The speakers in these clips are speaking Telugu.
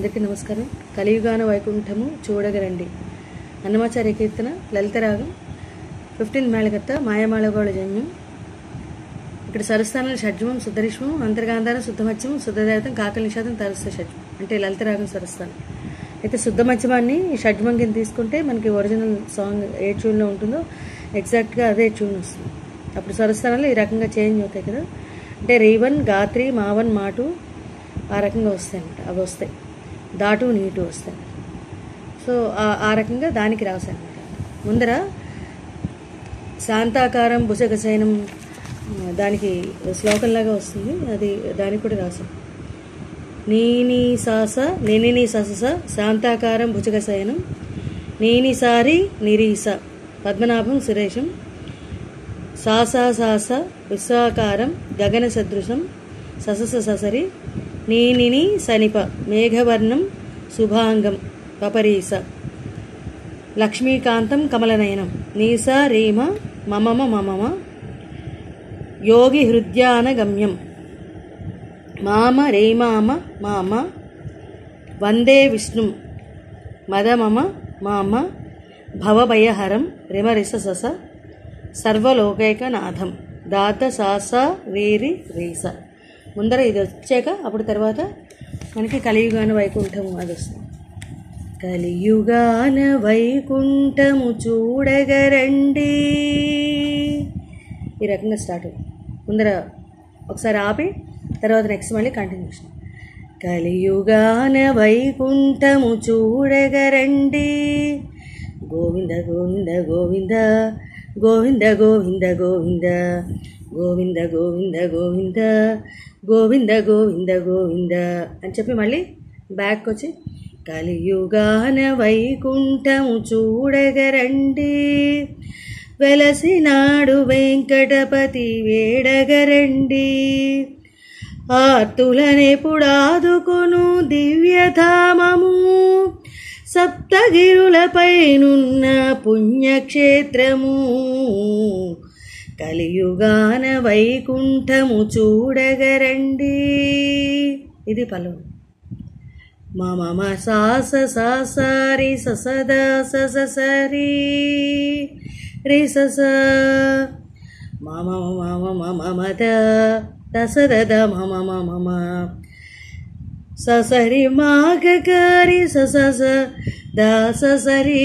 అందరికీ నమస్కారం. కలియుగాన వైకుంఠము చూడగరండి. అన్నమాచార్య కీర్తన, లలిత రాగం, 15 మేళకర్త, మాయమాళగోళ జన్యం. ఇక్కడ సరస్థానం షడ్జమం, శుద్ధరిష్మం, అంతర్గాంధారం, శుద్ధమత్యం, శుద్ధదేవతం, కాకల నిషాదం, తరస్థ షడ్జం అంటే లలిత రాగం సరస్థానం. అయితే శుద్ధమత్యమాన్ని షడ్జమం కింద తీసుకుంటే మనకి ఒరిజినల్ సాంగ్ ఏ ట్యూన్లో ఉంటుందో ఎగ్జాక్ట్గా అదే ట్యూన్ వస్తుంది. అప్పుడు స్వరస్థానాలు ఈ రకంగా చేంజ్ అవుతాయి కదా, అంటే రీవన్, గాత్రి, మావన్, మాటు ఆ రకంగా వస్తాయి అన్నమాట. అవి వస్తాయి, దాటు, నీటు వస్తాయి. సో ఆ రకంగా దానికి రాశాను అనమాట. ముందర శాంతాకారం భుజగశయనం దానికి శ్లోకంలాగా వస్తుంది, అది దానికి కూడా రాశాను. నీని సాస నిని సస శాంతాకారం భుజగశయనం, నీని సారి నిరీస పద్మనాభం సురేషం, సాసా సాస విశ్వాకారం గగన సదృశం, ససస ససరి నీనిని సనిప మేఘవర్ణం శుభాంగం పపరీస, లక్ష్మీకాంతం కమలనయనం, నీస రీమ మమమ మమమ యోగి హృద్యాన గమ్యం, మామ రేమామ మామ వందే విష్ణుం మదమమ మామ భవభయహరం రిమరిస సస సర్వలోకైకనాథం దాత సాస రీరి రీస. ముందర ఇది వచ్చాక అప్పుడు తర్వాత మనకి కలియుగాన వైకుంఠము అది వస్తుంది. కలియుగాన వైకుంఠము చూడగరండి, ఈ రకంగా స్టార్ట్ అవుతుంది. ముందర ఒకసారి ఆపి తర్వాత నెక్స్ట్ మళ్ళీ కంటిన్యూషన్. కలియుగాన వైకుంఠము చూడగరండి, గోవింద గోవింద గోవింద గోవింద గోవింద గోవింద గోవింద గోవింద గోవింద గోవింద గోవింద గోవింద అని చెప్పి మళ్ళీ బ్యాక్ వచ్చి కలియుగాన వైకుంఠము చూడగరండి, వెలసినాడు వెంకటపతి వేడగరండి, ఆర్తులనెపుడాదుకొను దివ్యధామము, సప్తగిరులపైనున్న పుణ్యక్షేత్రము, కలియుగాన వైకుంఠము చూడగరండి. ఇది పల్లవి. మమ సాస సాసారి ససద ససరి రి సస మమ మమ మమద దసద మమ మమ ససరి మాగరి సస దాస సరి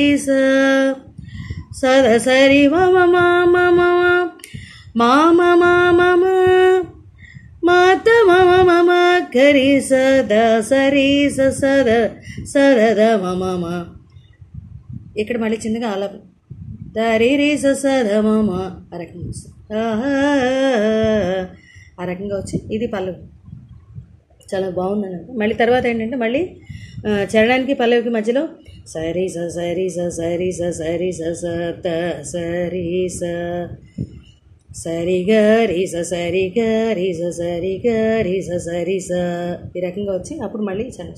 సదసరి మమ మమ మామ మామ మాత మమ మమ కరి సద సరి సద సద మమ. ఇక్కడ మళ్ళీ చిన్నగా ఆలాపం దరి రి సద మమ ఆ రకంగా వస్తుంది. ఆ రకంగా వచ్చి ఇది పల్లవి. చాలా బాగుందని. మళ్ళీ తర్వాత ఏంటంటే మళ్ళీ చరణానికి పల్లవికి మధ్యలో సరి స సరి స సరి స సరి స స సరి స సరి గరి స సరి గరి స సరి గరి స సరి స ఈ రకంగా వచ్చి అప్పుడు మళ్ళీ చరణం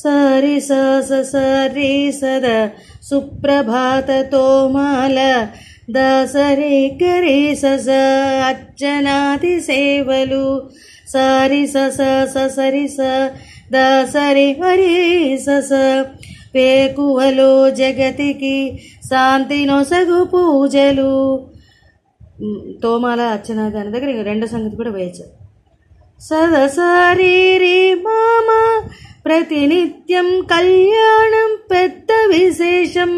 సరి స సరి సద సుప్రభాత తోమాల ద సరి గరి స అర్చనాది సేవలు సరి స సరి స ద సరి హరి స వేకువలో జగతికి శాంతి నొసగు పూజలు, తోమాల అర్చన దాని దగ్గర రెండో సంగతి కూడా వేయచ్చు. సదసరి రి మామ ప్రతినిత్యం కళ్యాణం పెద్ద విశేషం,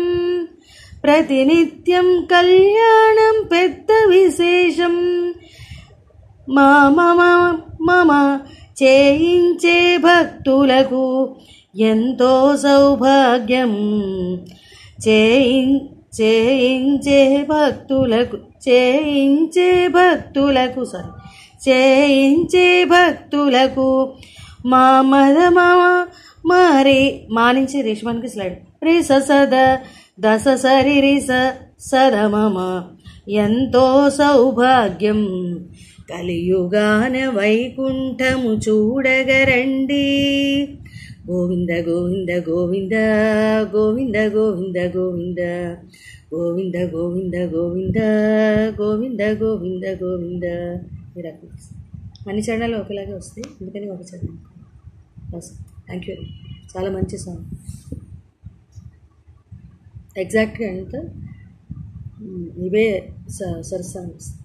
ప్రతినిత్యం కళ్యాణం పెద్ద విశేషం, మామ మమ చేయించే భక్తులకు ఎంతో సౌభాగ్యం, చేయించే భక్తులకు చేయించే భక్తులకు చేయించే భక్తులకు మామద మామ మరి మానించి రేష్మానికి స్లైడ్ రి సద దస సరి రి సద మమ ఎంతో సౌభాగ్యం, కలియుగాన వైకుంఠము చూడగరండి, గోవింద గోవింద గోవింద గోవింద గోవింద గోవింద గోవింద గోవింద గోవింద గోవింద గోవింద గోవింద. ఈ రకంగా అన్ని చరణాలు ఒకేలాగే వస్తాయి, అందుకని ఒక చరణం. Thank you. చాలా మంచి సాంగ్. ఎగ్జాక్ట్గా ఎంత ఇవే సర్ సాంగ్స్.